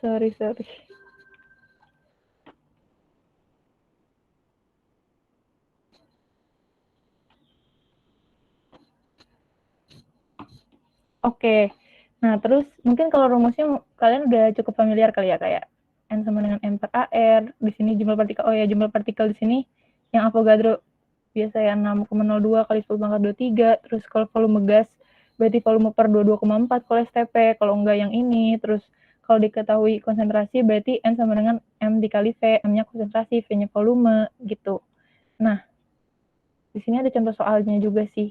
Sorry. Oke. Nah, terus mungkin kalau rumusnya kalian udah cukup familiar kali ya, kayak N sama dengan M per AR, di sini jumlah partikel, jumlah partikel di sini yang Avogadro biasa ya 6,02 kali 10 pangkat 23, terus kalau volume gas berarti volume per 22,4 kalau STP, kalau enggak yang ini, terus kalau diketahui konsentrasi berarti N sama dengan M dikali V, M-nya konsentrasi, V-nya volume, gitu. Nah, di sini ada contoh soalnya juga sih.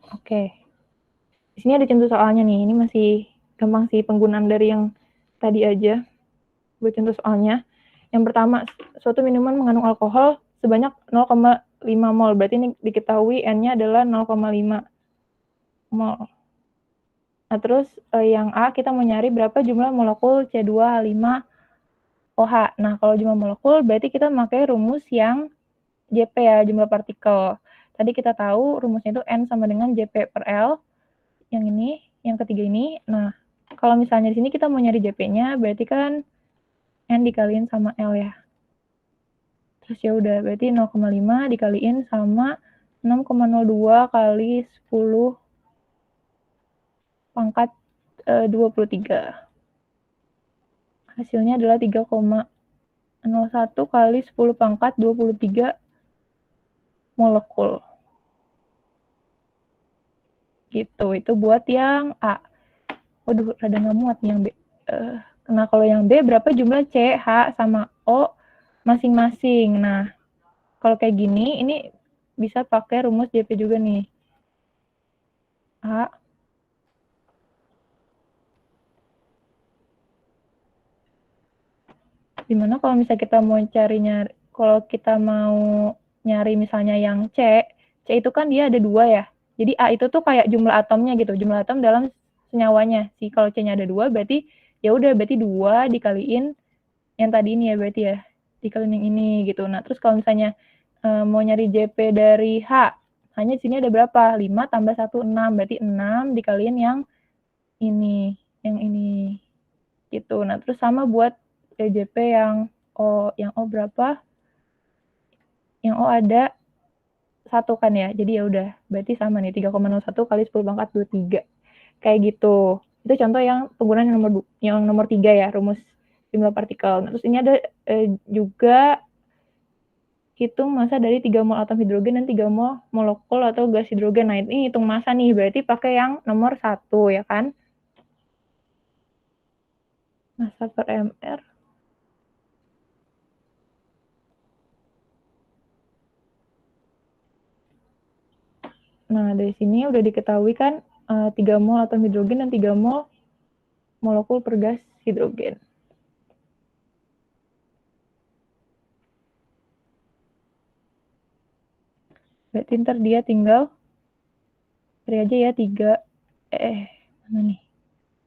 Oke. Di sini ada contoh soalnya nih. Ini masih gampang sih penggunaan dari yang tadi aja. Buat contoh soalnya. Yang pertama, suatu minuman mengandung alkohol sebanyak 0,5 mol. Berarti ini diketahui N-nya adalah 0,5 mol. Nah, terus yang A kita mau nyari berapa jumlah molekul C2H5OH. Nah, kalau jumlah molekul berarti kita pakai rumus yang JP ya, jumlah partikel. Tadi kita tahu rumusnya itu N sama dengan JP per L. Yang ini, yang ketiga ini. Nah, kalau misalnya di sini kita mau nyari JP-nya, berarti kan N dikaliin sama L ya. Terus ya udah, berarti 0,5 dikaliin sama 6,02 kali 10 pangkat 23. Hasilnya adalah 3,01 kali 10 pangkat 23 molekul. Gitu, itu buat yang A. Waduh, rada nggak muat nih yang B. Nah, kalau yang B berapa jumlah C, H, sama O masing-masing. Nah, kalau kayak gini, ini bisa pakai rumus JP juga nih. A. Dimana kalau misalnya kita mau kalau kita mau nyari misalnya yang C itu kan dia ada 2 ya. Jadi A itu tuh kayak jumlah atomnya gitu, jumlah atom dalam senyawanya. Kalau C-nya ada 2 berarti ya udah berarti 2 dikaliin yang tadi ini ya berarti ya. Dikaliin yang ini gitu. Nah, terus kalau misalnya mau nyari JP dari H, hanya di sini ada berapa? 5 tambah 1 6, berarti 6 dikaliin yang ini gitu. Nah, terus sama buat JP yang O berapa? Yang O ada 1 kan ya. Jadi ya udah, berarti sama nih 3,01 kali 10 pangkat 23. Kayak gitu. Itu contoh yang penggunaan yang nomor 3 ya, rumus jumlah partikel. Nah, terus ini ada juga hitung massa dari 3 mol atom hidrogen dan 3 mol molekul atau gas hidrogen. Nah, ini hitung massa nih, berarti pakai yang nomor 1 ya kan? Massa per mR. Nah, dari sini udah diketahui kan 3 mol atom hidrogen dan 3 mol molekul per gas hidrogen. Berarti ntar dia tinggal cari aja ya 3 mana nih?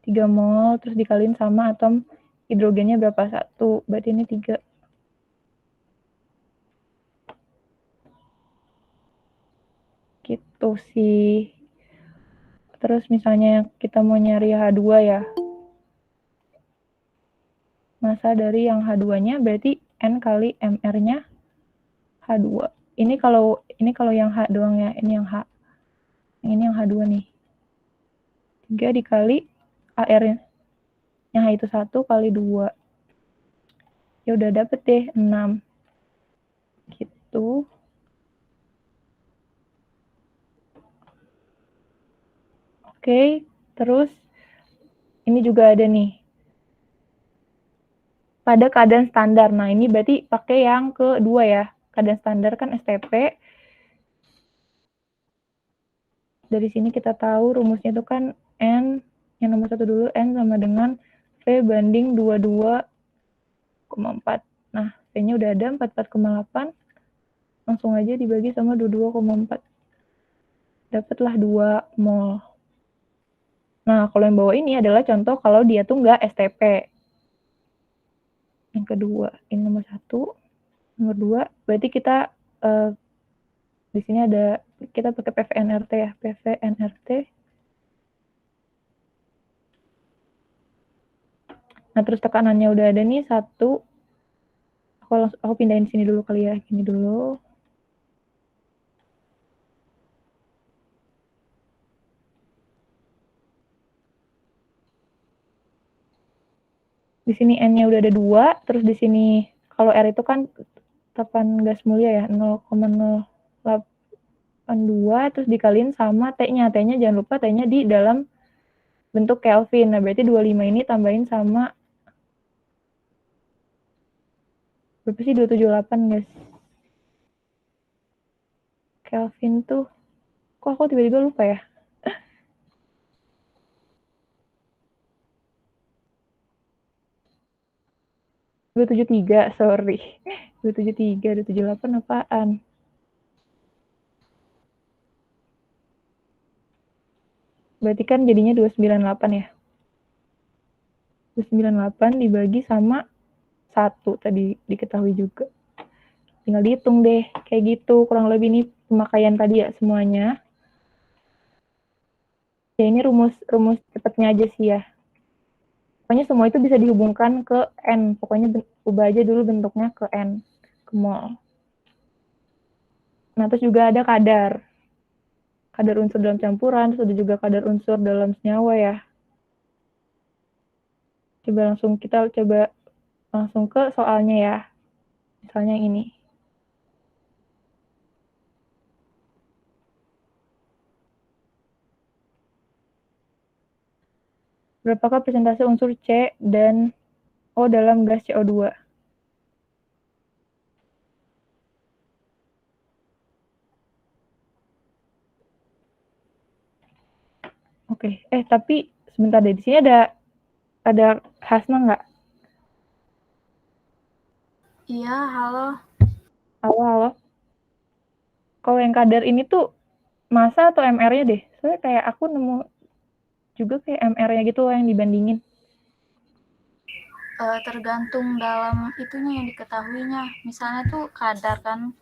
3 mol terus dikaliin sama atom hidrogennya berapa? 1. Berarti ini 3. Gitu sih. Terus misalnya kita mau nyari H2 ya. Massa dari yang H2-nya berarti N kali MR-nya H2. Ini kalau yang H doang ya, ini yang H. Yang ini yang H2 nih. 3 dikali AR-nya. Yang H itu 1 kali 2. Ya udah dapet deh 6. Gitu. Oke, terus ini juga ada nih. Pada keadaan standar. Nah, ini berarti pakai yang kedua ya. Keadaan standar kan STP. Dari sini kita tahu rumusnya itu kan N, yang nomor 1 dulu, N sama dengan V banding 22,4. Nah, V-nya udah ada 44,8. Langsung aja dibagi sama 22,4. Dapatlah 2 mol. Nah, kalau yang bawah ini adalah contoh kalau dia tuh nggak STP. Yang kedua, ini nomor 1. Nomor 2, berarti kita Di sini ada, kita pakai PVNRT ya, PVNRT. Nah, terus tekanannya udah ada nih 1. Aku pindahin sini dulu kali ya, gini dulu. Di sini N-nya udah ada 2, terus di sini kalau R itu kan tekanan gas mulia ya, 0,082, terus dikaliin sama T-nya. T-nya jangan lupa T-nya di dalam bentuk Kelvin. Nah, berarti 25 ini tambahin sama berapa sih, 278 guys. Kelvin tuh, kok aku tiba-tiba lupa ya? 273, sorry. 273, 278 apaan? Berarti kan jadinya 298 ya. 298 dibagi sama 1 tadi diketahui juga. Tinggal dihitung deh, kayak gitu. Kurang lebih ini pemakaian tadi ya semuanya. Ya ini rumus cepatnya aja sih ya. Pokoknya semua itu bisa dihubungkan ke N. Pokoknya ubah aja dulu bentuknya ke N, ke mol. Nah, terus juga ada kadar unsur dalam campuran, terus ada juga kadar unsur dalam senyawa ya. Kita coba langsung ke soalnya ya. Misalnya ini. Berapakah persentase unsur C dan O dalam gas CO2? Oke, tapi sebentar deh, di sini ada Hasna nggak? Iya, halo. Halo. Kalau yang kadar ini tuh massa atau MR-nya deh? Soalnya kayak aku nemu juga kayak MR-nya gitu loh yang dibandingin. Tergantung dalam itunya yang diketahuinya. Misalnya tuh kadar kan.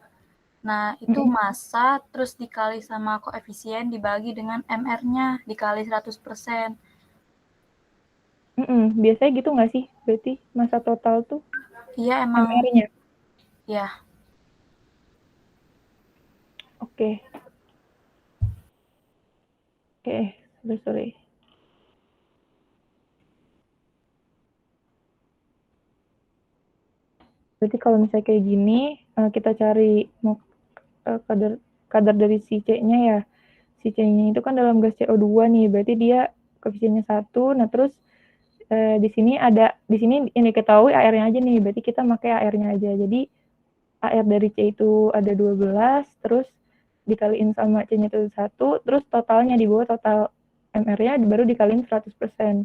Nah, itu massa terus dikali sama koefisien dibagi dengan MR-nya dikali 100%. Biasanya gitu nggak sih? Berarti massa total tuh Iya, emang. MR-nya. Ya. Oke. Sorry. Berarti kalau misalnya kayak gini, kita cari kadar dari si C-nya ya. Si C-nya itu kan dalam gas CO2 nih, berarti dia koefisiennya 1. Nah, terus di sini yang diketahui AR-nya aja nih, berarti kita pakai AR-nya aja. Jadi AR dari C itu ada 12, terus dikaliin sama C-nya itu 1, terus totalnya di bawah total MR-nya baru dikaliin 100%.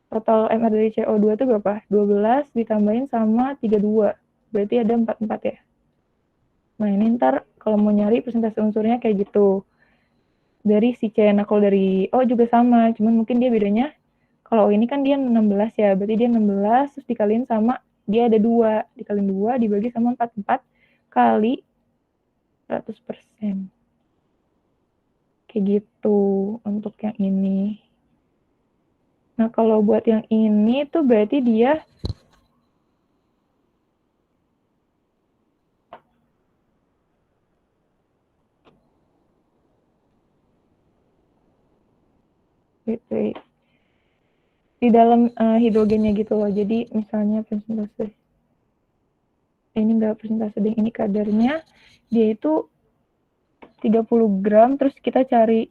Total MR dari CO2 itu berapa? 12 ditambahin sama 32. Berarti ada 44 ya. Nah, ini ntar kalau mau nyari persentase unsurnya kayak gitu. Dari si C. Nah, kalau dari O juga sama, cuman mungkin dia bedanya kalau ini kan dia 16 ya, berarti dia 16 terus dikaliin sama dia ada 2, dikaliin 2 dibagi sama 44 kali 100%. Kayak gitu untuk yang ini. Nah, kalau buat yang ini tuh berarti dia wait. Di dalam hidrogennya gitu loh. Jadi misalnya persentase ini enggak persentase deh, ini kadarnya dia itu 30 gram, terus kita cari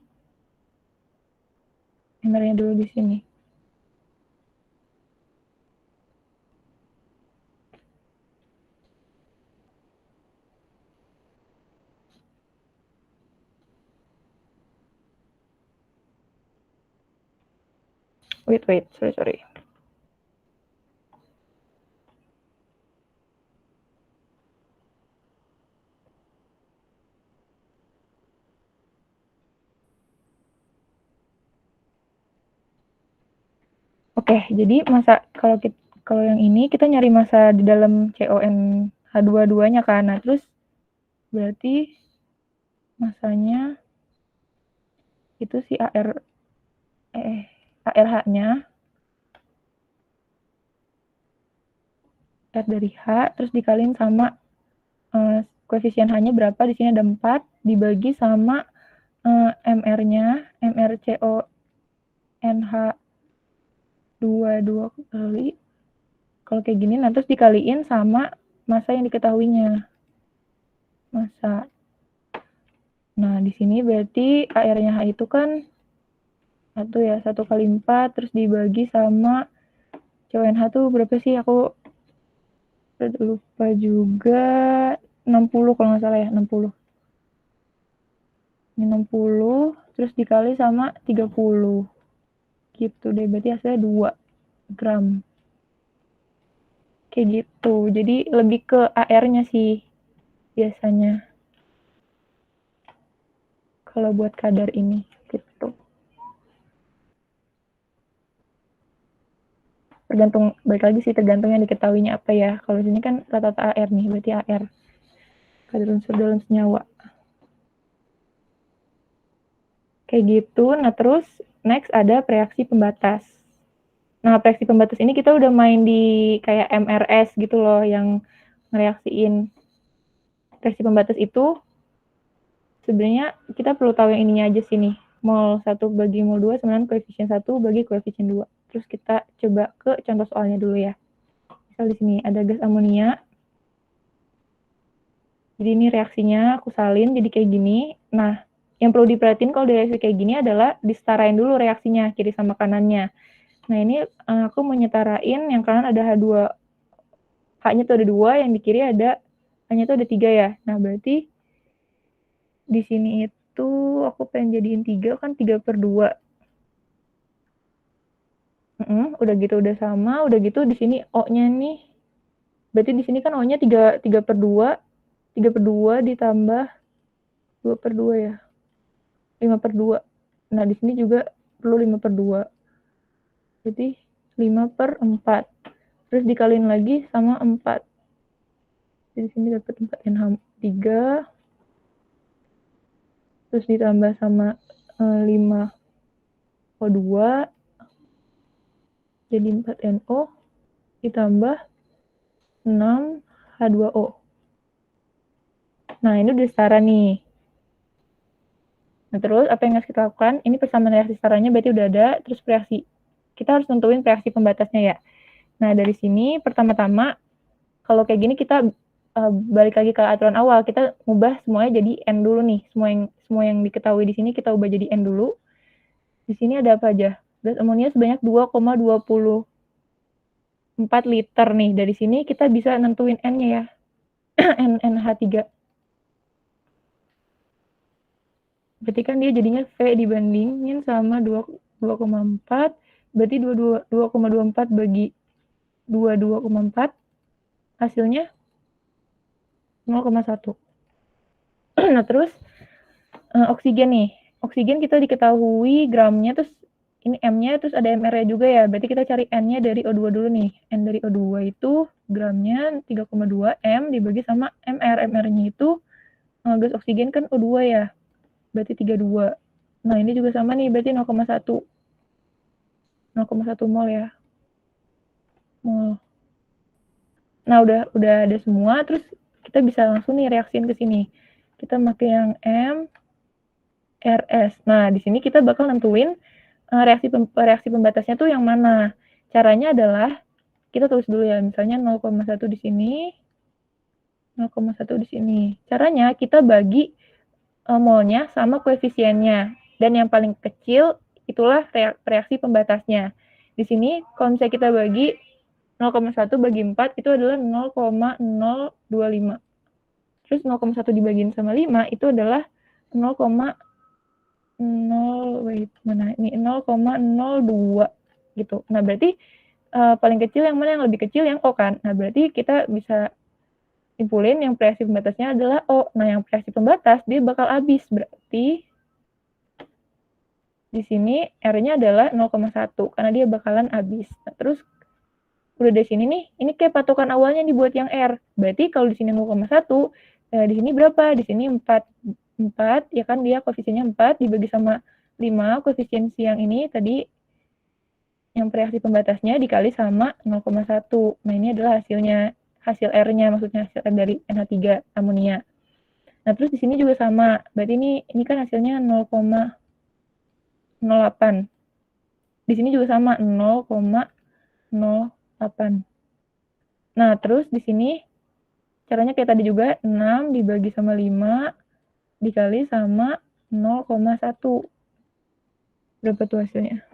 MR-nya dulu di sini. Wait, sorry. Oke, jadi kalau yang ini kita nyari massa di dalam CONH22-nya kan. Nah, terus berarti masanya itu si ARH-nya R dari H terus dikaliin sama koefisien H-nya berapa, di sini ada 4 dibagi sama MR-nya, MRCONH 22 kali kalau kayak gini, nah terus dikaliin sama massa yang diketahuinya. Massa. Nah, di sini berarti AR-nya H itu kan 1 ya, 1 kali 4 terus dibagi sama CONH tuh berapa sih? Aku lupa juga, 60 kalau nggak salah ya, 60. Ini 60 terus dikali sama 30. Gitu deh, berarti hasilnya 2 gram. Kayak gitu. Jadi lebih ke AR-nya sih biasanya. Kalau buat kadar ini gitu. Tergantung, balik lagi sih tergantung yang diketahuinya apa ya. Kalau sini kan rata-rata AR nih, berarti AR. Kadar unsur dalam senyawa. Kayak gitu. Nah, terus next ada reaksi pembatas. Nah, reaksi pembatas ini kita udah main di kayak MRS gitu loh, yang ngereaksiin. Reaksi pembatas itu sebenarnya kita perlu tahu yang ininya aja sih nih. Mol 1 bagi mol 2 sama dengan koefisien 1 bagi koefisien 2. Terus kita coba ke contoh soalnya dulu ya. Misal di sini ada gas amonia. Jadi ini reaksinya aku salin jadi kayak gini. Nah, yang perlu diperhatiin kalau reaksi kayak gini adalah disetarain dulu reaksinya, kiri sama kanannya. Nah, ini aku mau nyetarain yang kanan ada H2. H-nya tuh ada 2, yang di kiri ada H-nya tuh ada 3 ya. Nah, berarti di sini itu aku pengen jadiin 3 kan 3/2. Udah gitu udah sama, udah gitu di sini O-nya nih. Berarti di sini kan O-nya 3/2. 3/2 ditambah 2/2 ya. 5/2. Nah, di sini juga perlu 5/2. Jadi 5/4. Terus dikaliin lagi sama 4. Jadi di sini dapat 4NH3. Terus ditambah sama 5O2. Jadi 4NO ditambah 6H2O. Nah, ini udah setara nih. Nah, terus apa yang harus kita lakukan? Ini persamaan reaksi setaranya berarti udah ada, terus reaksi. Kita harus nentuin reaksi pembatasnya ya. Nah, dari sini pertama-tama kalau kayak gini kita balik lagi ke aturan awal, kita ubah semuanya jadi N dulu nih. Semua yang diketahui di sini kita ubah jadi N dulu. Di sini ada apa aja? Gas amonia sebanyak 2,24 liter nih. Dari sini kita bisa nentuin N-nya ya. NH3. Berarti kan dia jadinya V dibandingin sama 2,4. Berarti 2,24 bagi 2,4 hasilnya 0,1. Nah, terus oksigen nih. Oksigen kita diketahui gramnya, terus ini M-nya, terus ada MR-nya juga ya. Berarti kita cari N-nya dari O2 dulu nih. N dari O2 itu gramnya 3,2 M dibagi sama MR. MR-nya itu gas oksigen kan O2 ya. Berarti 32. Nah, ini juga sama nih, berarti 0,1. 0,1 mol ya. Mol. Nah, udah ada semua, terus kita bisa langsung nih reaksiin ke sini. Kita pakai yang MRS. Nah, di sini kita bakal nentuin reaksi pembatasnya tuh yang mana. Caranya adalah kita tulis dulu ya, misalnya 0,1 di sini, 0,1 di sini. Caranya kita bagi molnya sama koefisiennya. Dan yang paling kecil itulah reaksi pembatasnya. Di sini kalau misalnya kita bagi 0,1 bagi 4 itu adalah 0,025. Terus 0,1 dibagiin sama 5 itu adalah 0,02 gitu. Nah, berarti paling kecil yang mana, yang lebih kecil yang O kan. Nah, berarti kita bisa simpulin yang reaksi pembatasnya adalah O. Nah, yang reaksi pembatas dia bakal habis. Berarti di sini R-nya adalah 0,1 karena dia bakalan habis. Nah, terus udah dari sini nih, ini kayak patokan awalnya dibuat yang R. Berarti kalau di sini 0,1, di sini berapa? Di sini 4. 4, ya kan dia koefisiennya 4 dibagi sama 5, koefisiensi yang ini tadi yang reaksi pembatasnya dikali sama 0,1. Nah, ini adalah hasilnya, hasil R-nya, maksudnya hasil R dari NH3 amonia. Nah, terus di sini juga sama. Berarti ini kan hasilnya 0,08. Di sini juga sama 0,08. Nah, terus di sini caranya kayak tadi juga, 6 dibagi sama 5 dikali sama 0,1. Berapa tuh hasilnya?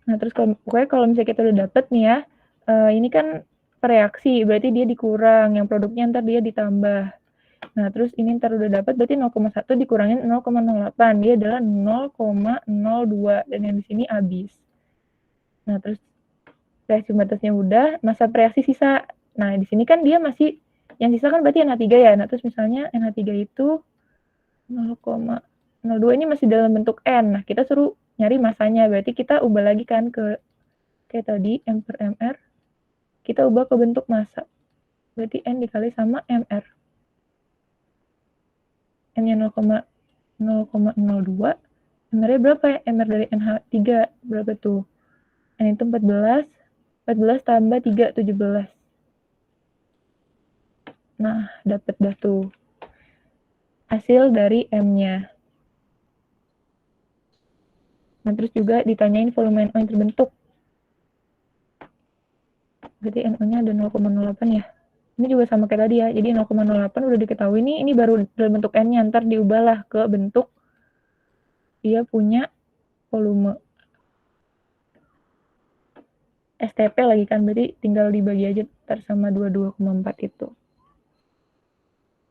Nah, terus pokoknya kalau misalnya kita udah dapet nih ya, ini kan reaksi, berarti dia dikurang, yang produknya ntar dia ditambah. Nah, terus ini ntar udah dapat, berarti 0,1 dikurangin 0,08, dia adalah 0,02, dan yang di sini habis. Nah, terus reaksi batasnya udah, masa reaksi sisa. Nah, di sini kan dia masih, yang sisa kan berarti NH3 ya. Nah, terus misalnya NH3 itu 0,02 ini masih dalam bentuk N. Nah, kita suruh nyari masanya, berarti kita ubah lagi kan ke kayak tadi, M per MR, kita ubah ke bentuk massa. Berarti N dikali sama MR. N-nya 0,02, MR-nya berapa ya? MR dari NH3 berapa tuh? N itu 14, 14 tambah 3, 17. Nah, dapet dah tuh hasil dari M-nya. Nah, terus juga ditanyain volume NO yang terbentuk. Berarti NO-nya ada 0,08 ya. Ini juga sama kayak tadi ya. Jadi 0,08 udah diketahui nih, ini baru dalam bentuk N-nya. Ntar diubahlah ke bentuk dia punya volume. STP lagi kan, berarti tinggal dibagi aja ntar sama 22,4 itu.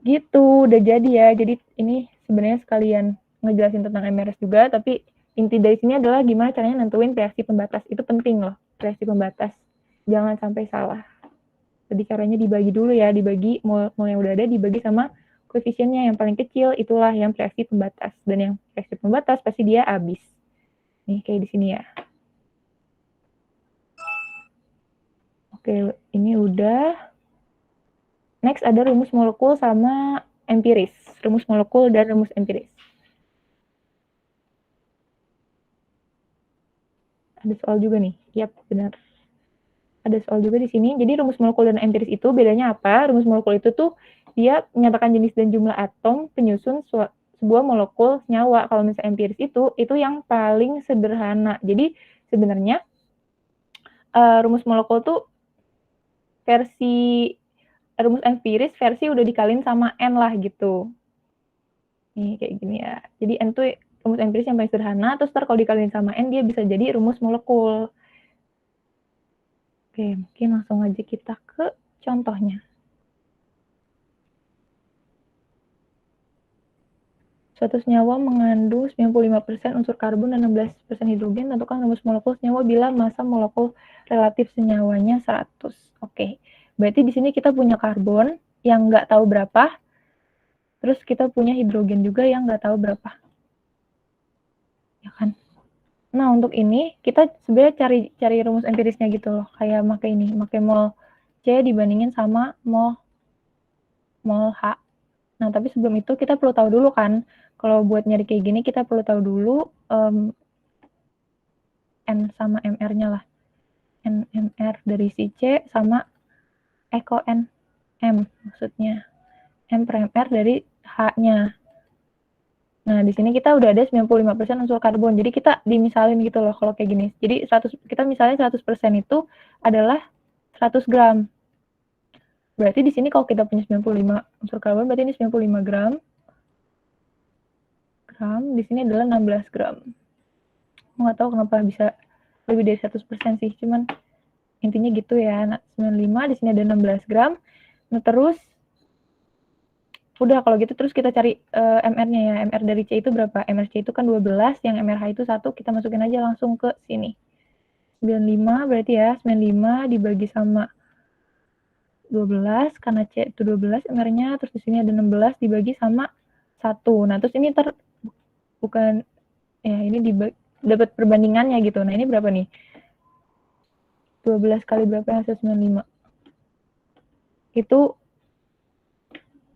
Gitu, udah jadi ya. Jadi ini sebenarnya sekalian ngejelasin tentang MRS juga, tapi inti dari sini adalah gimana caranya nentuin reaksi pembatas. Itu penting loh, reaksi pembatas. Jangan sampai salah. Jadi caranya dibagi dulu ya, dibagi mol yang udah ada dibagi sama koefisiennya yang paling kecil, itulah yang reaksi pembatas. Dan yang reaksi pembatas pasti dia habis. Nih kayak di sini ya. Oke, ini udah. Next ada rumus molekul sama empiris. Rumus molekul dan rumus empiris. Ada soal juga nih. Yap, benar. Ada soal juga di sini. Jadi rumus molekul dan empiris itu bedanya apa? Rumus molekul itu tuh dia menyatakan jenis dan jumlah atom penyusun sebuah molekul senyawa. Kalau misalnya empiris itu yang paling sederhana. Jadi sebenarnya rumus molekul tuh versi rumus empiris versi udah dikalin sama N lah gitu. Nih kayak gini ya. Jadi N tuh rumus empiris yang paling sederhana, terus kalau dikalin sama N dia bisa jadi rumus molekul. Oke, mungkin langsung aja kita ke contohnya. Suatu senyawa mengandung 95% unsur karbon dan 16% hidrogen. Tentukan rumus molekul senyawa bila massa molekul relatif senyawanya 100. Oke, berarti di sini kita punya karbon yang nggak tahu berapa, terus kita punya hidrogen juga yang nggak tahu berapa. Ya kan? Nah, untuk ini kita sebenarnya cari rumus empirisnya gitu loh. Kayak pakai mol C dibandingin sama mol H. Nah, tapi sebelum itu kita perlu tahu dulu kan, kalau buat nyari kayak gini kita perlu tahu dulu N sama MR-nya lah. NMR dari si C sama Eko N M maksudnya. M per MR dari H-nya. Nah, di sini kita udah ada 95% unsur karbon. Jadi kita dimisalin gitu loh kalau kayak gini. Jadi kita misalnya 100% itu adalah 100 gram. Berarti di sini kalau kita punya 95 unsur karbon, berarti ini 95 gram. Di sini adalah 16 gram. Nggak tahu kenapa bisa lebih dari 100% sih. Cuman intinya gitu ya. Nah, 95, di sini ada 16 gram. Nah, terus udah kalau gitu terus kita cari MR-nya ya. MR dari C itu berapa? MR C itu kan 12, yang MRH itu 1, kita masukin aja langsung ke sini. 95 berarti ya, 95 dibagi sama 12, karena C itu 12 MR-nya, terus di sini ada 16 dibagi sama 1. Nah, terus ini bukan, ya ini dapat perbandingannya gitu. Nah, ini berapa nih? 12 kali berapa yang hasil 95? Itu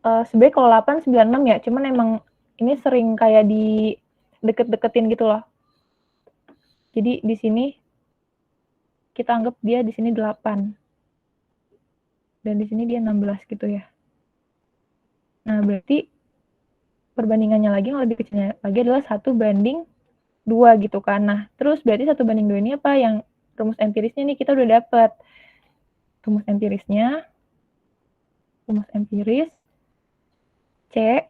sebenarnya kalau 8, 96 ya, cuman emang ini sering kayak di deket-deketin gitu loh. Jadi di sini kita anggap dia di sini 8. Dan di sini dia 16 gitu ya. Nah, berarti perbandingannya lagi yang lebih kecilnya lagi adalah 1:2 gitu kan. Nah, terus berarti 1:2 ini apa? Yang rumus empirisnya nih kita udah dapat. Rumus empiris C,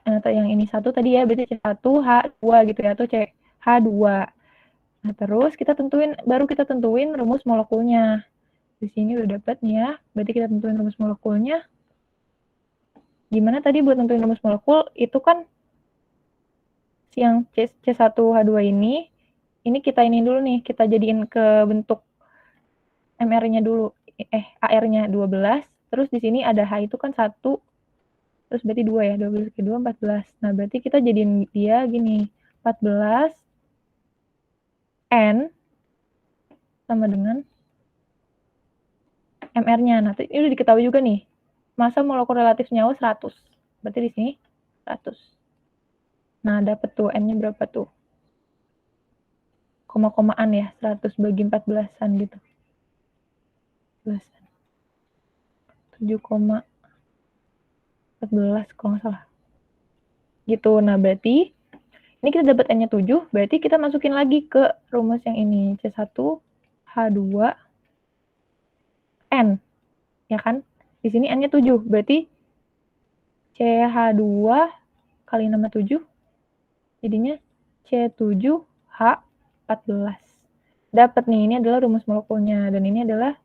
atau yang ini 1 tadi ya, berarti C1H2 gitu ya, atau CH2. Nah, terus baru kita tentuin rumus molekulnya. Di sini udah dapat nih ya, berarti kita tentuin rumus molekulnya. Gimana tadi buat tentuin rumus molekul? Itu kan yang C1H2 ini kita ini dulu nih, kita jadiin ke bentuk MR-nya dulu, AR-nya 12, terus di sini ada H itu kan 1, terus berarti 2 ya, 12 ke 2, 14. Nah, berarti kita jadiin dia gini, 14 N sama dengan MR-nya. Nah, ini udah diketahui juga nih, massa molekul relatif senyawa 100. Berarti di sini 100. Nah, dapet tuh N-nya berapa tuh? Koma-komaan ya, 100 bagi 14-an gitu. 7,14 kalau nggak salah. Gitu. Nah, berarti ini kita dapat N-nya 7, berarti kita masukin lagi ke rumus yang ini, C1H2 N. Ya kan? Di sini N-nya 7, berarti CH2 kali nama 7, jadinya C7H14. Dapat nih, ini adalah rumus molekulnya, dan ini adalah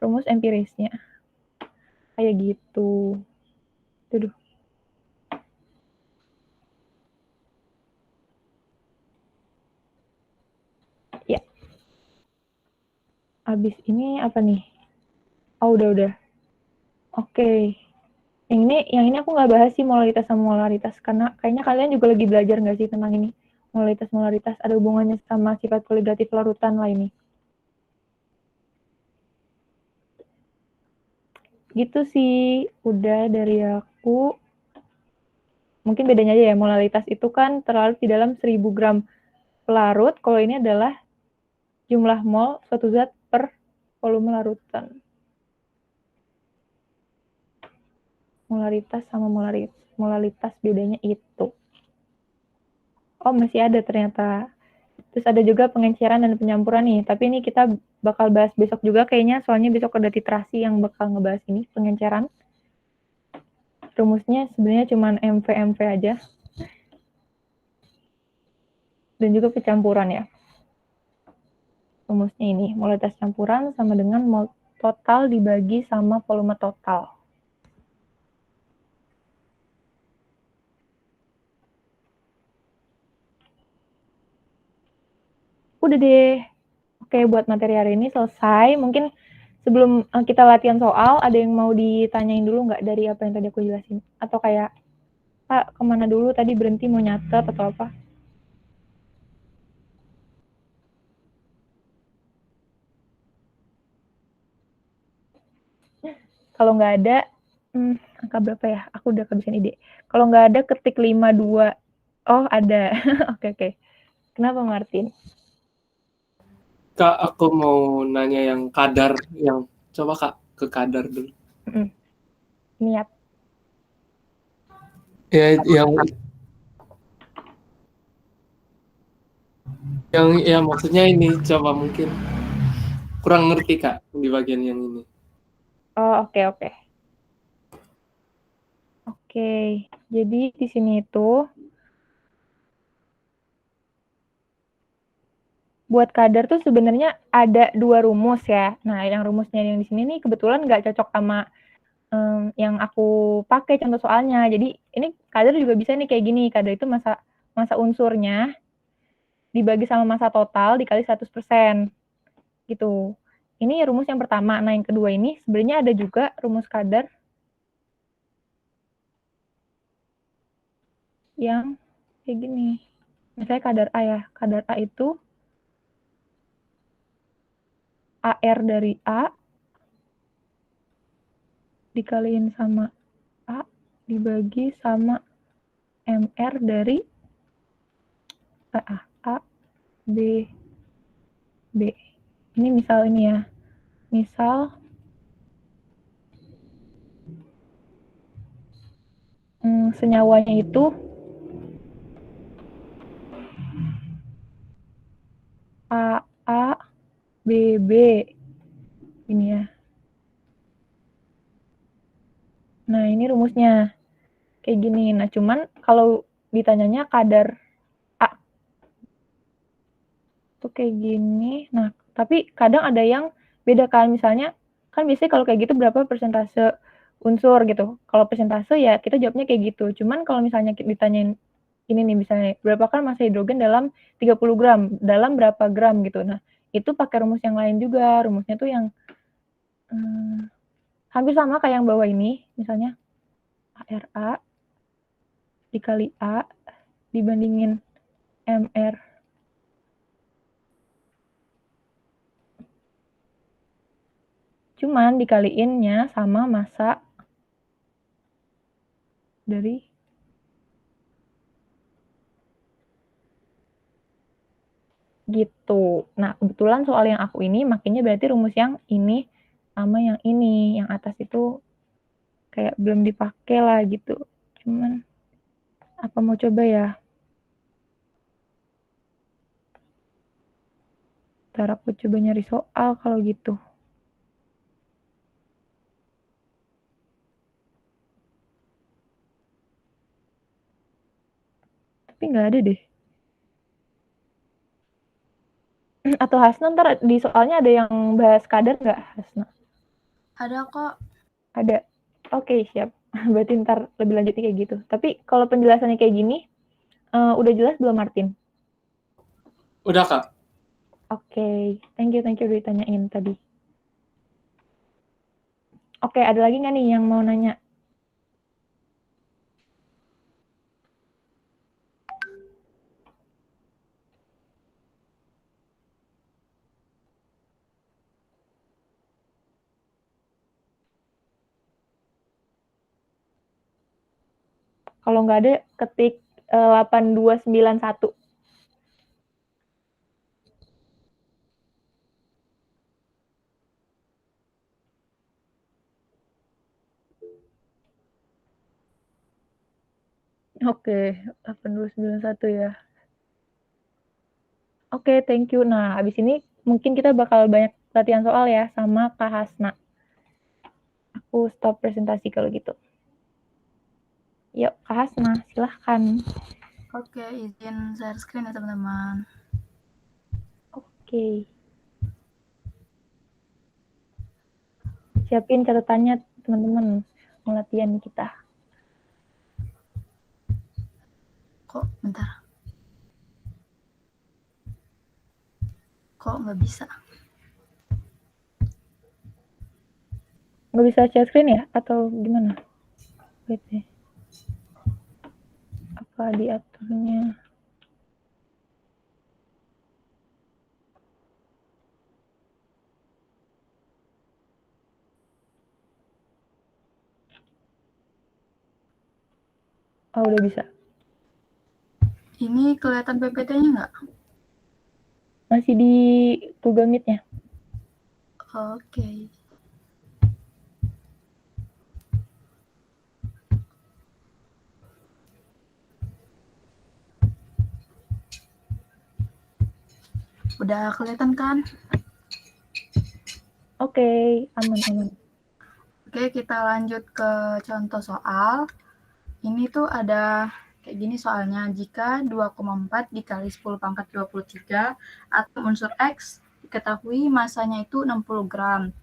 rumus empirisnya. Kayak gitu. Tuh. Ya. Abis ini apa nih? Oh, udah. Oke. Yang ini aku nggak bahas sih molaritas sama molaritas, karena kayaknya kalian juga lagi belajar nggak sih tentang ini? Molaritas ada hubungannya sama sifat koligatif larutan lah ini. Gitu sih, udah dari aku. Mungkin bedanya aja ya, molaritas itu kan terlarut di dalam 1000 gram pelarut, kalau ini adalah jumlah mol suatu zat per volume larutan. Molaritas sama molaritas bedanya itu. Oh, masih ada ternyata. Terus ada juga pengenceran dan pencampuran nih, tapi ini kita bakal bahas besok juga kayaknya, soalnya besok ada titrasi yang bakal ngebahas ini, pengenceran. Rumusnya sebenarnya cuma MV aja. Dan juga pencampuran ya. Rumusnya ini, molaritas campuran sama dengan mol total dibagi sama volume total. Udah deh. Oke, buat materi hari ini selesai. Mungkin sebelum kita latihan soal, ada yang mau ditanyain dulu nggak dari apa yang tadi aku jelasin? Atau kayak, Pak, kemana dulu tadi berhenti mau nyatet atau apa? Kalau nggak ada, angka berapa ya? Aku udah kehabisan ide. Kalau nggak ada, ketik 52. Oh, ada. Oke. Kenapa, Martin? Kak, aku mau nanya yang kadar, coba Kak ke kadar dulu. Niat. Ya, yang maksudnya ini, coba mungkin kurang ngerti Kak di bagian yang ini. Oh, oke. Oke, jadi di sini itu buat kadar tuh sebenarnya ada 2 rumus ya. Nah, yang rumusnya yang di sini nih kebetulan nggak cocok sama yang aku pakai contoh soalnya. Jadi ini kadar juga bisa nih kayak gini. Kadar itu massa unsurnya dibagi sama massa total dikali 100%. Gitu. Ini rumus yang pertama. Nah, yang kedua ini sebenarnya ada juga rumus kadar yang kayak gini. Misalnya kadar A ya. Kadar A itu AR dari A dikaliin sama A dibagi sama MR dari A, B, B. Ini misal ini ya. Misal senyawanya itu A, B, B. Ini ya. Nah, ini rumusnya. Kayak gini. Nah, cuman kalau ditanyanya kadar A itu kayak gini. Nah, tapi kadang ada yang beda kan. Misalnya, kan biasanya kalau kayak gitu berapa persentase unsur gitu. Kalau persentase ya kita jawabnya kayak gitu. Cuman kalau misalnya ditanyain ini nih misalnya, berapa kan massa hidrogen dalam 30 gram, dalam berapa gram gitu. Nah, itu pakai rumus yang lain juga. Rumusnya tuh yang hampir sama kayak yang bawah ini. Misalnya, ARA dikali A dibandingin MR. Cuman dikaliinnya sama massa dari gitu. Nah, kebetulan soal yang aku ini makanya berarti rumus yang ini sama yang ini. Yang atas itu kayak belum dipakai lah gitu. Cuman apa mau coba ya? Ntar aku coba nyari soal kalau gitu. Tapi nggak ada deh. Atau Hasna ntar di soalnya ada yang bahas kadar nggak, Hasna? Ada kok. Ada. Oke, siap. Berarti ntar lebih lanjutnya kayak gitu. Tapi kalau penjelasannya kayak gini, udah jelas belum, Martin? Udah, Kak. Oke, thank you udah ditanyain tadi. Oke, ada lagi nggak nih yang mau nanya? Kalau nggak ada, ketik 8291. Oke, 8291 ya. Oke, thank you. Nah, abis ini mungkin kita bakal banyak latihan soal ya sama Kak Hasna. Aku stop presentasi kalau gitu. Yuk, Kak Hasna, silahkan. Oke, izin share screen ya teman-teman. Oke. Siapin catatannya teman-teman, latihan kita. Kok bentar. Kok nggak bisa? Nggak bisa share screen ya? Atau gimana? Wait deh. Apa diaturnya? Oh, udah bisa. Ini kelihatan PPT-nya nggak? Masih di Google Meet-nya. Oke. Udah kelihatan kan? Oke, aman. Oke, kita lanjut ke contoh soal. Ini tuh ada kayak gini soalnya. Jika 2,4 dikali 10 pangkat 23 atom unsur X diketahui masanya itu 60 gram.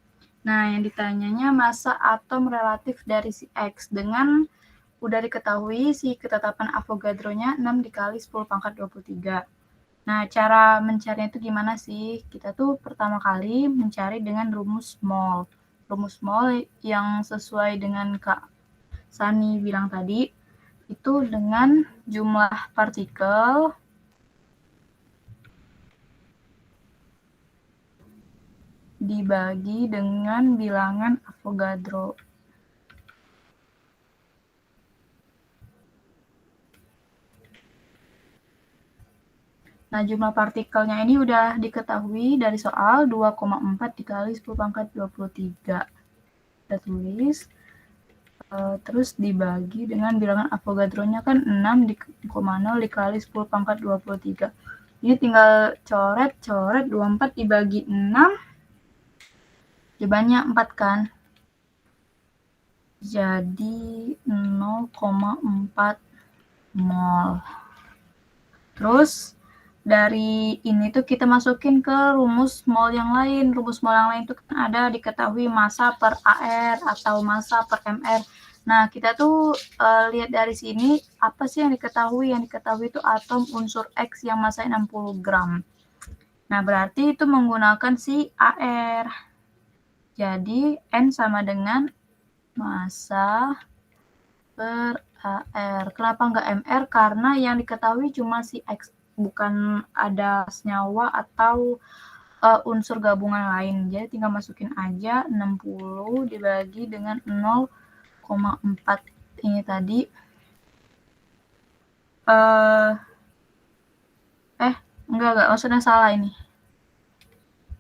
Nah, yang ditanyanya massa atom relatif dari si X dengan udah diketahui si ketetapan Avogadro-nya 6 dikali 10 pangkat 23. Nah, cara mencarinya itu gimana sih? Kita tuh pertama kali mencari dengan rumus mol. Rumus mol yang sesuai dengan Kak Sani bilang tadi, itu dengan jumlah partikel dibagi dengan bilangan Avogadro. Nah, jumlah partikelnya ini udah diketahui dari soal 2,4 dikali 10 pangkat 23. Kita tulis. Terus dibagi dengan bilangan Avogadro-nya kan 6,0 dikali 10 pangkat 23. Ini tinggal coret, 24 dibagi 6. Jawabannya 4 kan? Jadi 0,4 mol. Terus dari ini tuh kita masukin ke rumus mol yang lain. Rumus mol yang lain itu kan ada diketahui massa per AR atau massa per MR. Nah, kita tuh lihat dari sini apa sih yang diketahui? Yang diketahui itu atom unsur X yang massanya 60 gram. Nah, berarti itu menggunakan si AR. Jadi N sama dengan massa per AR. Kenapa nggak MR? Karena yang diketahui cuma si X, bukan ada senyawa atau unsur gabungan lain. Jadi tinggal masukin aja 60 dibagi dengan 0,4 ini tadi. Enggak, maksudnya salah ini.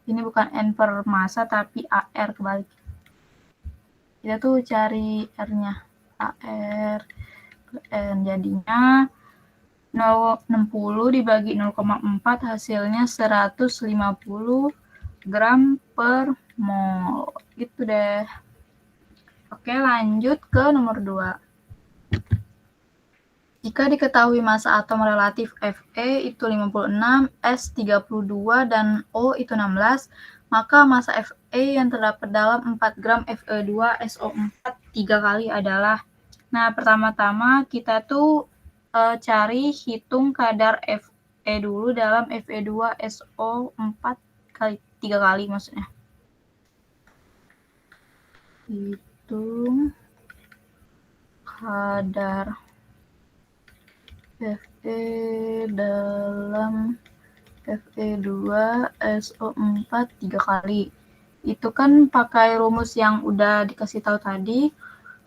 Ini bukan N per massa tapi AR kebalik. Kita tuh cari R-nya. AR per N jadinya 60 dibagi 0,4 hasilnya 150 gram per mol. Gitu deh. Oke, lanjut ke nomor 2. Jika diketahui massa atom relatif Fe itu 56, S 32, dan O itu 16, maka massa Fe yang terdapat dalam 4 gram Fe2SO4 3 kali adalah. Nah, pertama-tama kita tuh cari hitung kadar Fe dulu dalam Fe2SO4 kali 3 kali maksudnya. Hitung kadar Fe dalam Fe2SO4 3 kali. Itu kan pakai rumus yang udah dikasih tahu tadi.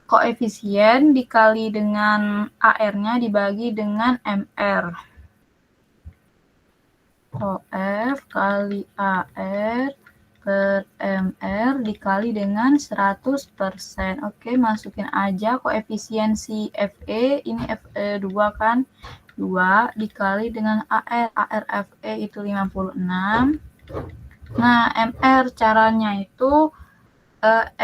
Koefisien dikali dengan AR-nya dibagi dengan MR. OF kali AR per MR dikali dengan 100%. Oke, masukin aja koefisien si Fe, ini Fe2 kan, 2 dikali dengan AR, AR Fe itu 56. Nah, MR caranya itu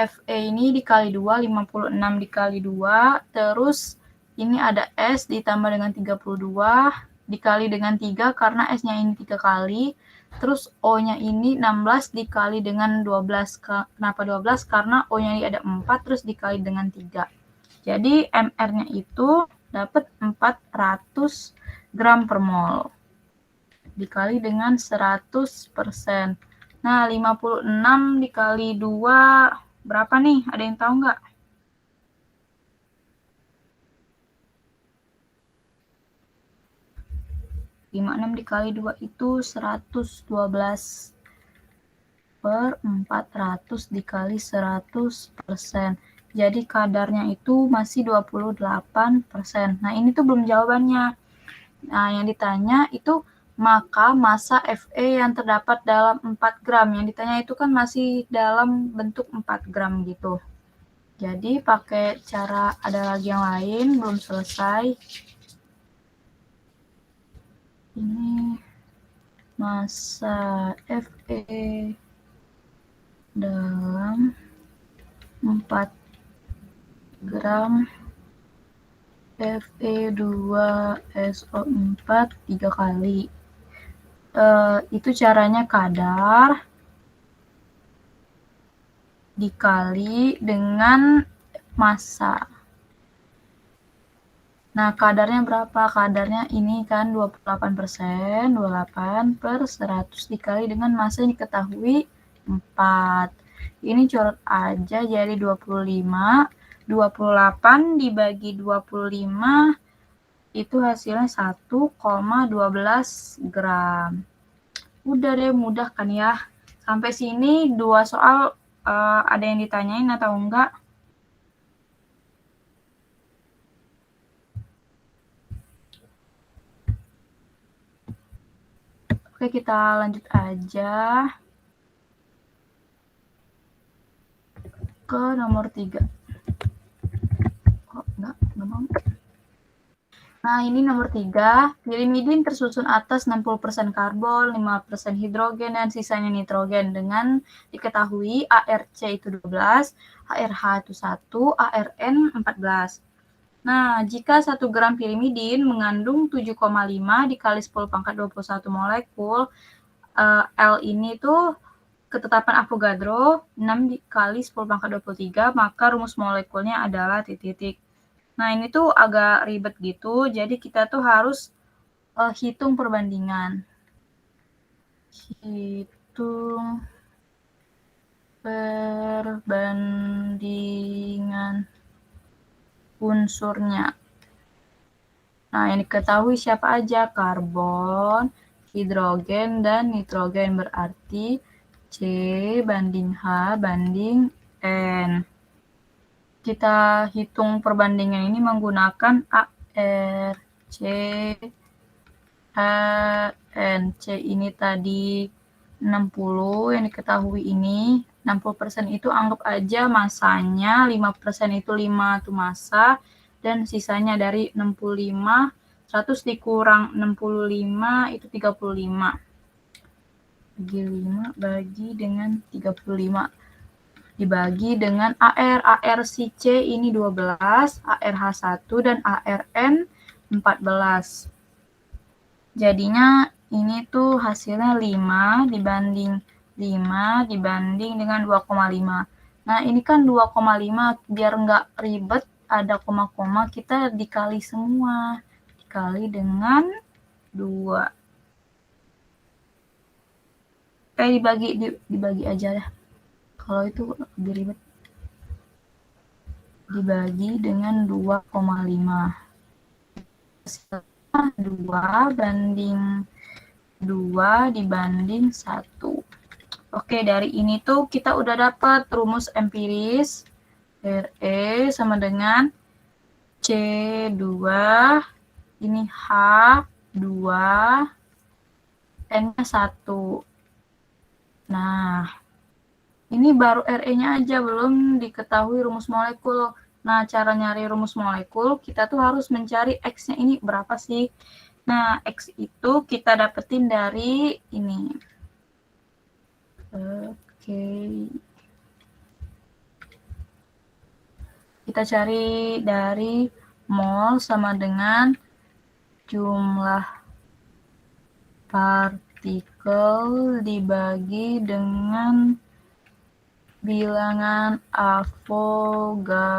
Fe ini dikali 2, 56 dikali 2, terus ini ada S ditambah dengan 32, dikali dengan 3 karena S-nya ini 3 kali, terus O-nya ini 16 dikali dengan 12. Kenapa 12? Karena O-nya ini ada 4, terus dikali dengan 3. Jadi MR-nya itu dapat 400 gram per mol. Dikali dengan 100%. Nah, 56 dikali 2 berapa nih? Ada yang tahu nggak? (56 dikali 2 itu 112 per 400 dikali 100%. Jadi kadarnya itu masih 28%. Nah, ini tuh belum jawabannya. Nah, yang ditanya itu maka massa Fe yang terdapat dalam 4 gram. Yang ditanya itu kan masih dalam bentuk 4 gram gitu. Jadi pakai cara ada lagi yang lain, belum selesai. Ini massa Fe dalam 4 gram Fe2SO4 3 kali. Itu caranya kadar dikali dengan massa. Nah, kadarnya berapa? Kadarnya ini kan 28%, 28 per 100 dikali dengan massa yang diketahui 4. Ini coret aja jadi 25. 28 dibagi 25 itu hasilnya 1,12 gram. Udah deh, mudah kan ya? Sampai sini 2 soal ada yang ditanyain atau enggak? Oke, kita lanjut aja ke nomor 3. Kok enggak mau? Nah, ini nomor 3. Pirimidin tersusun atas 60% karbon, 5% hidrogen, dan sisanya nitrogen dengan diketahui ARC itu 12, ARH itu 1, ARN 14. Nah, jika 1 gram pirimidin mengandung 7,5 dikali 10 pangkat 21 molekul, L ini tuh ketetapan Avogadro 6 dikali 10 pangkat 23, maka rumus molekulnya adalah titik-titik. Nah, ini tuh agak ribet gitu, jadi kita tuh harus hitung perbandingan. Hitung perbandingan unsurnya. Nah, yang diketahui siapa aja? Karbon, hidrogen, dan nitrogen. Berarti C banding H banding N. Kita hitung perbandingan ini menggunakan AR, C, H, N. C ini tadi 60, yang diketahui ini 60% itu anggap aja masanya, 5% itu 5 itu massa, dan sisanya dari 65, 100 dikurang 65 itu 35. Bagi 5 bagi dengan 35. Dibagi dengan AR. AR si C ini 12, ARH1 dan ARN 14. Jadinya ini tuh hasilnya 5 dibanding 5 dibanding dengan 2,5. Nah, ini kan 2,5, biar nggak ribet ada koma-koma, kita dikali semua. Dikali dengan 2. Dibagi aja ya. Kalau itu lebih ribet. Dibagi dengan 2,5. 2 banding 2 dibanding 1. Oke, dari ini tuh kita udah dapat rumus empiris. RE sama dengan C2, ini H2, N-nya 1. Nah, ini baru RE-nya aja, belum diketahui rumus molekul. Nah, cara nyari rumus molekul, kita tuh harus mencari X-nya ini berapa sih? Nah, X itu kita dapetin dari ini. Oke. Kita cari dari mol sama dengan jumlah partikel dibagi dengan bilangan Avogadro.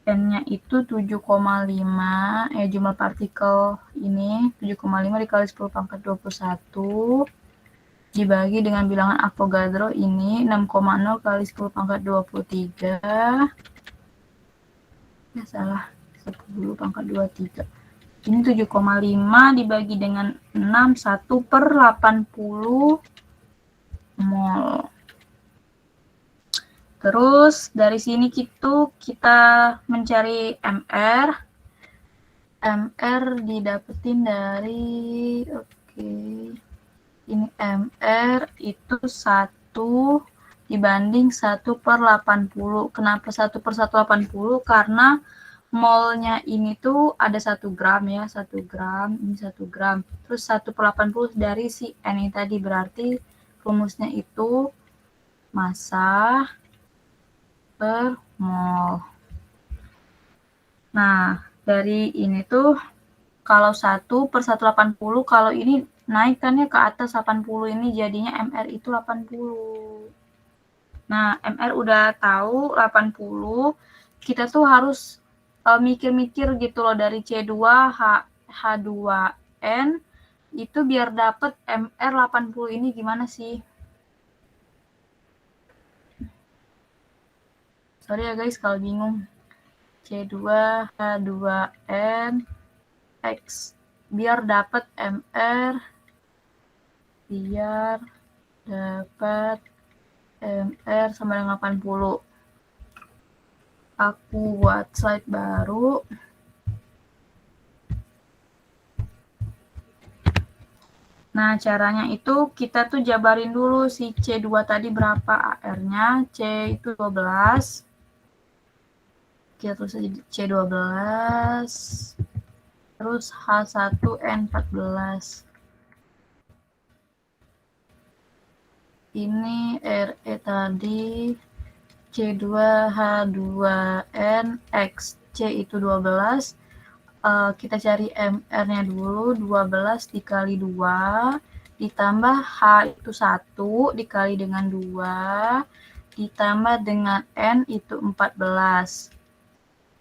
N-nya itu 7,5, jumlah partikel ini 7,5 dikali 10 pangkat 21 dibagi dengan bilangan Avogadro ini 6,0 kali 10 pangkat 23. Ya salah, 10 pangkat 23. Ini 7,5 dibagi dengan 6, 1/80 mol. Terus dari sini kita mencari MR. MR didapetin dari, ini MR itu 1 dibanding 1/80. Kenapa 1/180? Karena molnya ini tuh ada 1 gram ya, 1 gram, ini 1 gram. Terus 1/80 dari si N ini tadi, berarti rumusnya itu massa per mol. Nah, dari ini tuh kalau 1/180, kalau ini naikkannya ke atas 80 ini jadinya MR itu 80. Nah, MR udah tahu 80, kita tuh harus mikir-mikir gitu loh, dari C2 H2N itu biar dapet MR 80 ini gimana sih? Sorry ya guys kalau bingung. C2 H2N X biar dapat MR, biar dapat MR sama dengan 80. Aku buat slide baru. Nah, caranya itu kita tuh jabarin dulu si C2 tadi berapa AR-nya. C itu 12. Kita tulis aja C12. Terus H1N14. Ini RE tadi C2H2N X. C itu 12. Kita cari MR-nya dulu, 12 dikali 2, ditambah H itu 1, dikali dengan 2, ditambah dengan N itu 14.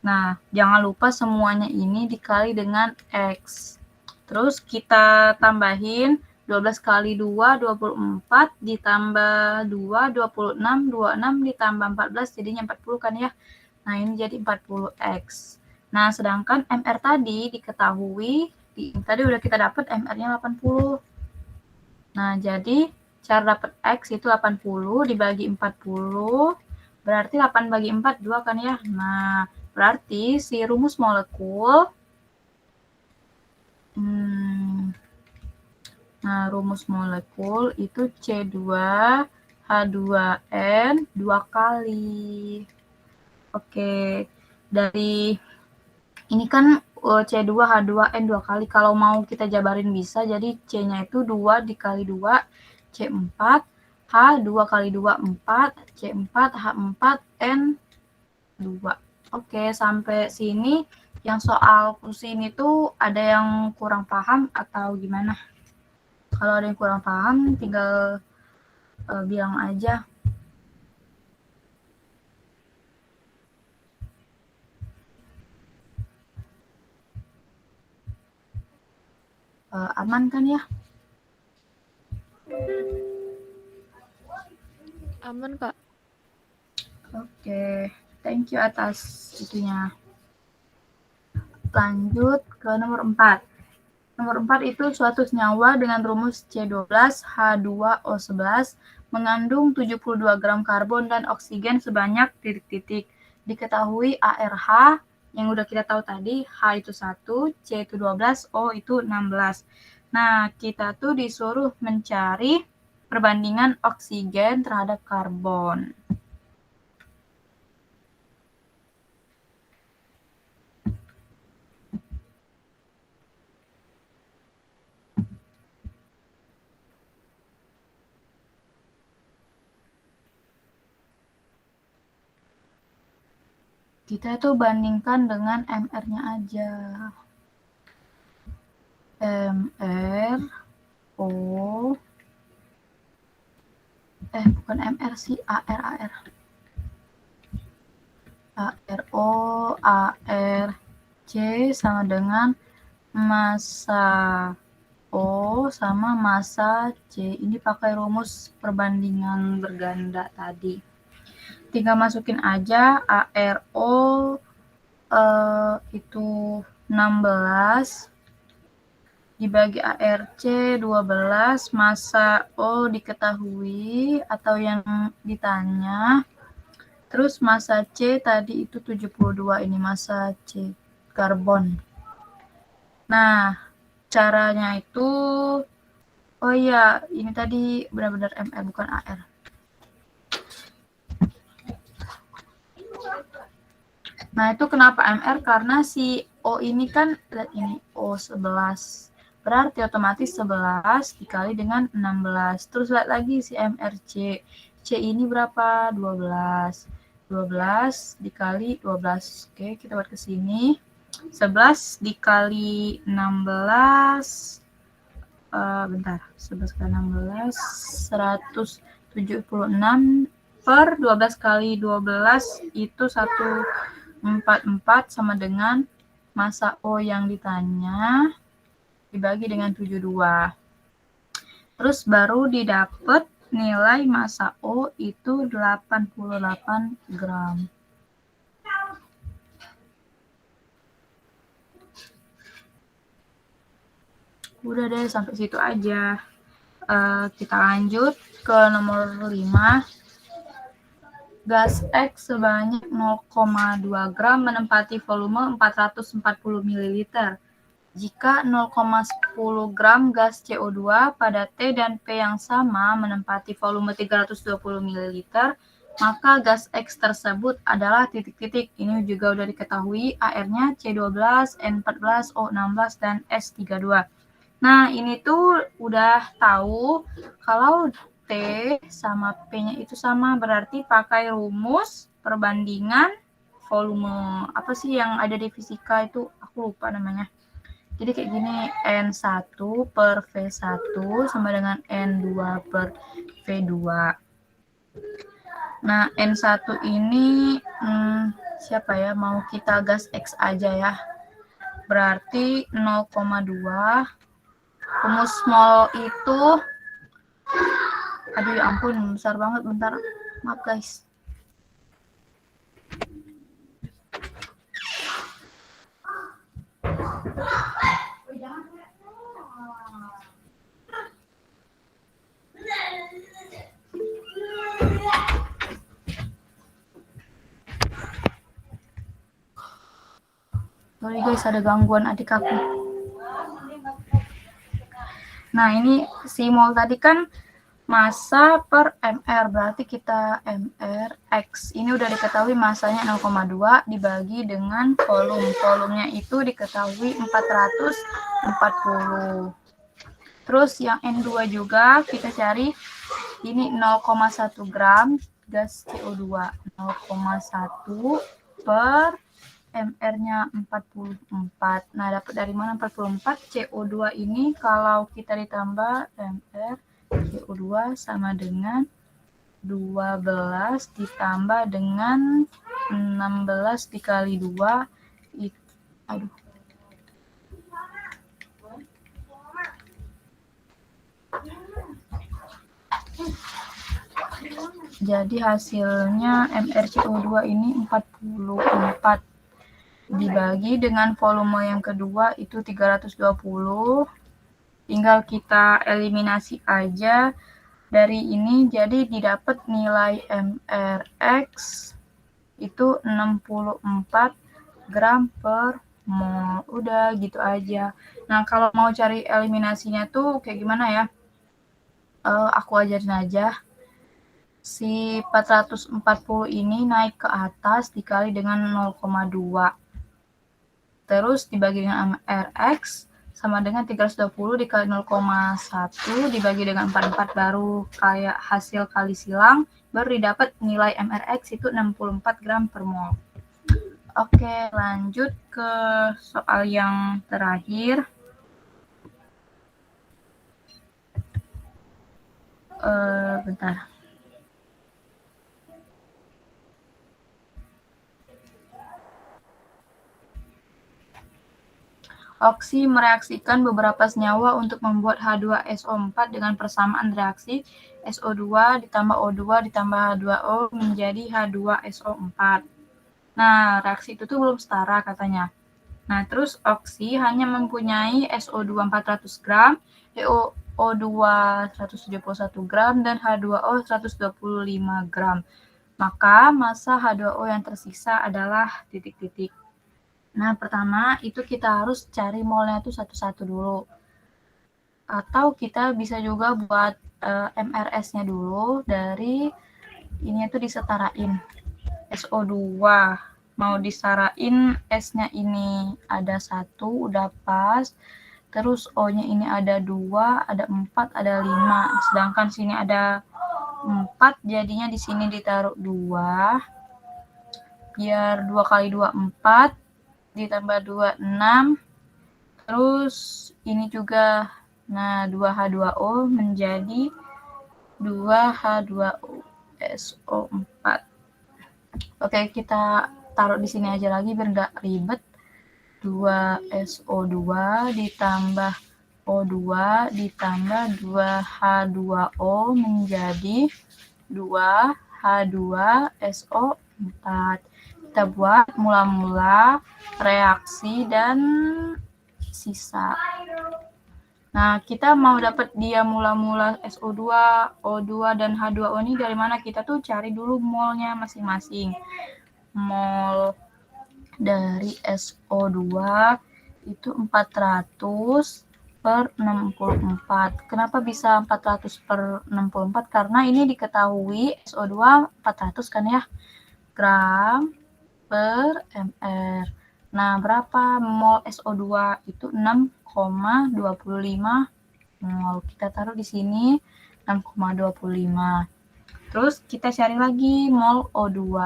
Nah, jangan lupa semuanya ini dikali dengan X. Terus kita tambahin 12 kali 2, 24, ditambah 2, 26, 26 ditambah 14, jadinya 40 kan ya. Nah, ini jadi 40X. Nah, sedangkan MR tadi diketahui, tadi udah kita dapat MR-nya 80. Nah, jadi cara dapat X itu 80 dibagi 40, berarti 8 bagi 4, 2 kan ya. Nah, berarti si rumus molekul, rumus molekul itu C2H2N 2 kali. Oke, dari ini kan C2H2N 2 kali. Kalau mau kita jabarin bisa, jadi C-nya itu 2 dikali 2, C4, H 2 kali 2, 4, C4, H4, N 2. Oke, sampai sini yang soal kusin itu ada yang kurang paham atau gimana? Kalau ada yang kurang paham, tinggal bilang aja. Aman kan ya? Aman, Kak. Oke, thank you atas itunya. Lanjut ke nomor 4. Nomor 4 itu suatu senyawa dengan rumus C12H2O11 mengandung 72 gram karbon dan oksigen sebanyak titik-titik. Diketahui ARH yang udah kita tahu tadi, H itu 1, C itu 12, O itu 16. Nah, kita tuh disuruh mencari perbandingan oksigen terhadap karbon. Kita itu bandingkan dengan MR-nya aja. MR, O, bukan MR sih, AR. ARO, AR, C sama dengan massa O sama massa C. Ini pakai rumus perbandingan berganda tadi. Tinggal masukin aja ARO itu 16 dibagi ARC 12, massa O diketahui atau yang ditanya. Terus massa C tadi itu 72, ini massa C karbon. Nah, caranya itu, oh iya, ini tadi benar-benar MR bukan AR. Nah, itu kenapa MR? Karena si O ini kan, lihat ini, O11. Berarti otomatis 11 dikali dengan 16. Terus lihat lagi si MRC. C ini berapa? 12. 12 dikali 12. Oke, kita buat ke sini. 11 dikali 16. Bentar. 11 kali 16. 176 per 12 kali 12 itu 144 sama dengan massa O yang ditanya dibagi dengan 72. Terus baru didapat nilai massa O itu 88 gram. Udah deh, sampai situ aja. Kita lanjut ke nomor 5. Gas X sebanyak 0,2 gram menempati volume 440 ml. Jika 0,10 gram gas CO2 pada T dan P yang sama menempati volume 320 ml, maka gas X tersebut adalah titik-titik. Ini juga udah diketahui, AR-nya C12, N14, O16, dan S32. Nah, ini tuh udah tahu kalau T sama P-nya itu sama, berarti pakai rumus perbandingan volume. Apa sih yang ada di fisika itu? Aku lupa namanya. Jadi kayak gini, N1 per V1 sama dengan N2 per V2. Nah, N1 ini siapa ya? Mau kita gas X aja ya. Berarti 0,2. Rumus mol itu, aduh ya ampun, besar banget, bentar. Maaf guys. Sorry guys, ada gangguan adik aku. Nah, ini si mol tadi kan massa per mr, berarti kita mr x. Ini udah diketahui masanya 0,2 dibagi dengan volume. Volumenya itu diketahui 440. Terus yang N2 juga kita cari, ini 0,1 gram gas CO2. 0,1 per MR-nya 44. Nah, dapat dari mana 44? CO2 ini kalau kita ditambah MR, CO2 sama dengan 12 ditambah dengan 16 dikali 2. Aduh. Jadi hasilnya MrCO2 ini 44 dibagi dengan volume yang kedua itu 320. Tinggal kita eliminasi aja dari ini, jadi didapat nilai MRX itu 64 gram per mol. Udah gitu aja. Nah, kalau mau cari eliminasinya tuh kayak gimana ya? Aku ajarin aja. Si 440 ini naik ke atas dikali dengan 0,2. Terus dibagi dengan MRX sama dengan 320 dikali 0,1 dibagi dengan 44, baru kayak hasil kali silang, baru didapat nilai MRX itu 64 gram per mol. Oke, lanjut ke soal yang terakhir. Bentar. Oksi mereaksikan beberapa senyawa untuk membuat H2SO4 dengan persamaan reaksi SO2 ditambah O2 ditambah H2O menjadi H2SO4. Nah, reaksi itu tuh belum setara katanya. Nah, terus oksi hanya mempunyai SO2 400 gram, O2 171 gram, dan H2O 125 gram. Maka massa H2O yang tersisa adalah titik-titik. Nah, pertama itu kita harus cari molnya itu satu-satu dulu. Atau kita bisa juga buat MRS-nya dulu dari ini itu disetarain. SO2 mau disarain, S-nya ini ada 1, udah pas. Terus O-nya ini ada 2, ada 4, ada 5. Sedangkan sini ada 4, jadinya di sini ditaruh 2. Biar 2 kali 2, 4. Ditambah 2, 6. Terus ini juga, nah 2H2O menjadi 2H2O SO4. Oke, kita taruh di sini aja lagi biar nggak ribet. 2SO2 ditambah O2 ditambah 2H2O menjadi 2H2SO4. Kita buat mula-mula reaksi dan sisa. Nah, kita mau dapat dia mula-mula SO2, O2, dan H2O ini dari mana? Kita tuh cari dulu molnya masing-masing. Mol dari SO2 itu 400 per 64. Kenapa bisa 400 per 64? Karena ini diketahui SO2 400 kan ya, gram per mr. Nah, berapa mol SO2 itu? 6,25 mol. Kita taruh di sini 6,25. Terus kita cari lagi mol O2.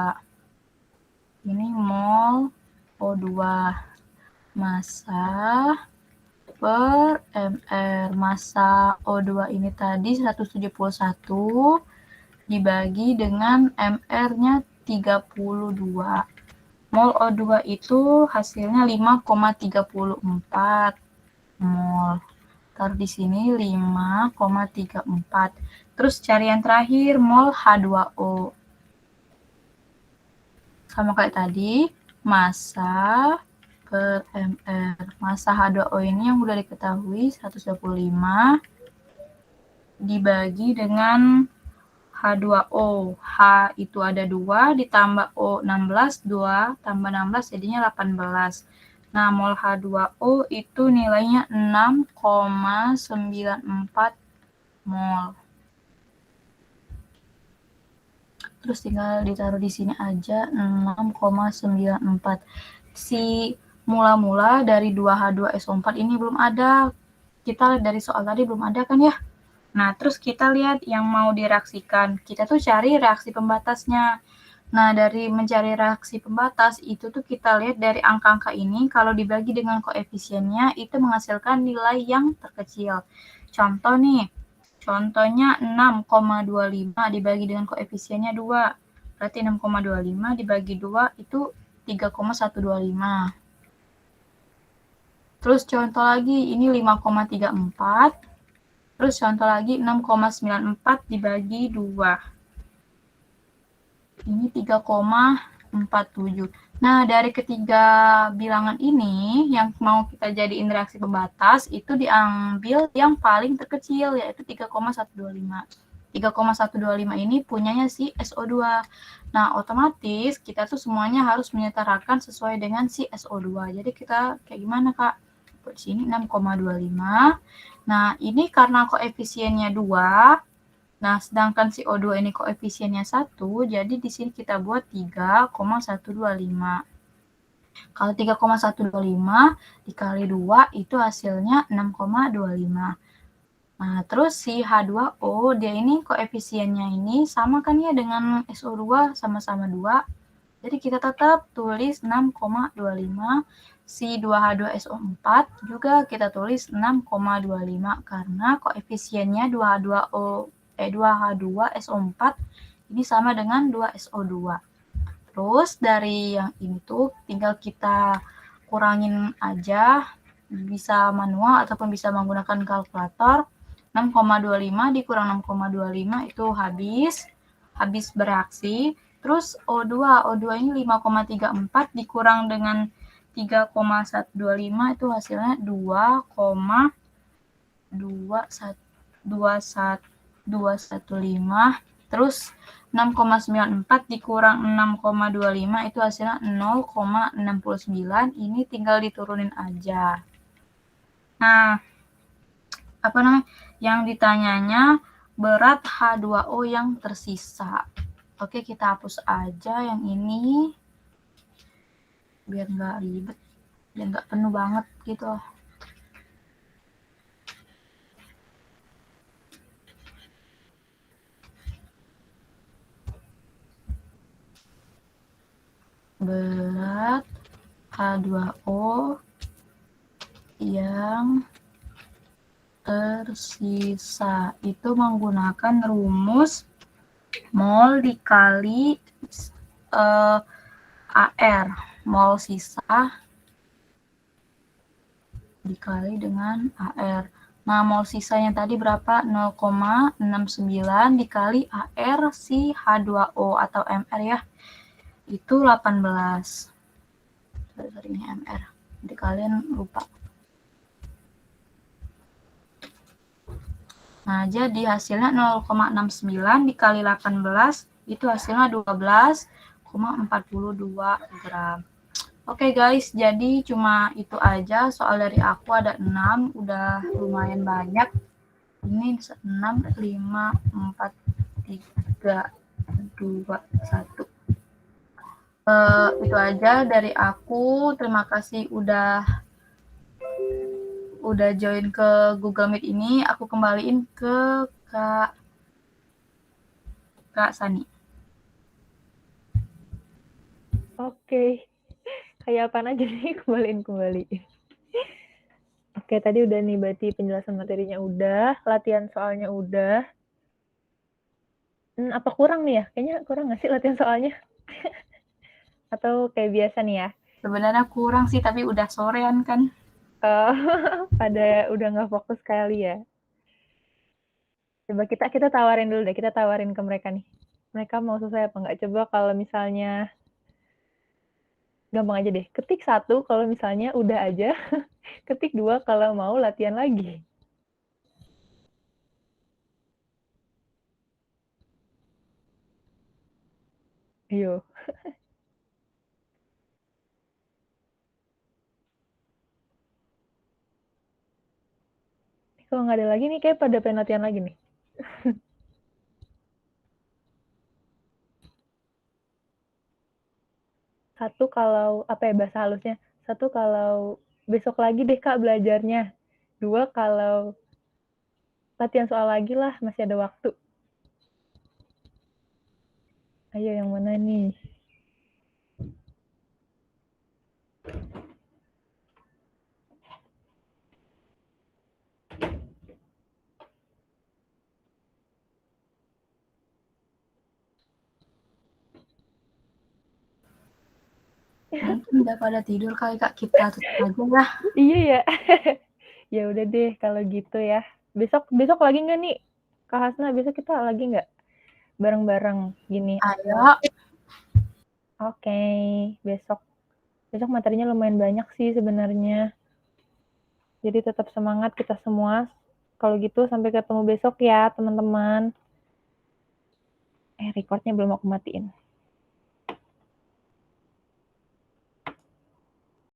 Ini mol O2. Massa per mr. Massa O2 ini tadi 171 dibagi dengan mr-nya 32. Mol O2 itu hasilnya 5,34 mol. Taruh di sini 5,34. Terus cari yang terakhir, mol H2O. Sama kayak tadi, massa per mr. Massa H2O ini yang udah diketahui 125 dibagi dengan H2O. H itu ada 2, ditambah O 16, 2 tambah 16 jadinya 18. Nah, mol H2O itu nilainya 6,94 mol. Terus tinggal ditaruh di sini aja 6,94. Si mula-mula dari 2H2SO4 ini belum ada. Kita lihat dari soal tadi belum ada kan ya? Nah, terus kita lihat yang mau direaksikan. Kita tuh cari reaksi pembatasnya. Nah, dari mencari reaksi pembatas, itu tuh kita lihat dari angka-angka ini, kalau dibagi dengan koefisiennya, itu menghasilkan nilai yang terkecil. Contoh nih, contohnya 6,25 dibagi dengan koefisiennya 2. Berarti 6,25 dibagi 2 itu 3,125. Terus contoh lagi, ini 5,34. Terus contoh lagi 6,94 dibagi 2. Ini 3,47. Nah, dari ketiga bilangan ini yang mau kita jadiin reaksi pembatas itu diambil yang paling terkecil yaitu 3,125. 3,125 ini punyanya si SO2. Nah, otomatis kita tuh semuanya harus menyetarakan sesuai dengan si SO2. Jadi kita kayak gimana, Kak? Di sini 6,25. Nah, ini karena koefisiennya 2, nah sedangkan si O2 ini koefisiennya 1, jadi di sini kita buat 3,125. Kalau 3,125 dikali 2 itu hasilnya 6,25. Nah, terus si H2O, dia ini koefisiennya ini sama kan ya dengan SO2, sama-sama 2. Jadi kita tetap tulis 6,25. Si 2H2SO4 juga kita tulis 6,25 karena koefisiennya 2H2SO4 ini sama dengan 2SO2. Terus dari yang ini tuh tinggal kita kurangin aja, bisa manual ataupun bisa menggunakan kalkulator. 6,25 dikurang 6,25 itu habis bereaksi. Terus O2 ini 5,34 dikurang dengan 3,125 itu hasilnya 2,215. Terus 6,94 dikurang 6,25 itu hasilnya 0,69. Ini tinggal diturunin aja. Nah, yang ditanyanya berat H2O yang tersisa. Oke, kita hapus aja yang ini biar nggak ribet, biar nggak penuh banget gitu. Berat H2O yang tersisa itu menggunakan rumus mol dikali AR, mol sisa dikali dengan AR. Nah, mol sisanya tadi berapa? 0,69 dikali AR si H2O atau MR ya. Itu 18. Sorry, ini MR. Jadi kalian lupa. Nah, jadi hasilnya 0,69 dikali 18 itu hasilnya 12,42 gram. Oke guys, jadi cuma itu aja soal dari aku, ada 6, udah lumayan banyak. Ini 6, 5, 4, 3, 2, 1. Itu aja dari aku. Terima kasih udah join ke Google Meet ini. Aku kembaliin ke Kak Sani. Oke. Kayak apaan aja nih, kembaliin. Oke, tadi udah nih berarti penjelasan materinya udah, latihan soalnya udah. Apa kurang nih ya? Kayaknya kurang nggak sih latihan soalnya? Atau kayak biasa nih ya? Sebenarnya kurang sih, tapi udah sorean kan. Pada udah nggak fokus kali ya. Coba kita tawarin dulu deh, kita tawarin ke mereka nih. Mereka mau selesai apa nggak? Coba kalau misalnya gampang aja deh. Ketik 1 kalau misalnya udah aja. Ketik 2 kalau mau latihan lagi. Ayo. Kalau nggak ada lagi nih, kayak pada pengen latihan lagi nih. Satu kalau, apa ya bahasa halusnya, satu kalau besok lagi deh Kak belajarnya. 2 kalau latihan soal lagi lah, masih ada waktu. Ayo yang mana nih? Mungkin udah pada tidur kali Kak, kita tutup aja lah. Iya ya. Ya udah deh kalau gitu ya. Besok lagi nggak nih Kak Hasna? Besok kita lagi nggak bareng-bareng gini? Ayo. Oke, besok materinya lumayan banyak sih sebenarnya. Jadi tetap semangat kita semua. Kalau gitu sampai ketemu besok ya teman-teman. Recordnya belum aku matiin.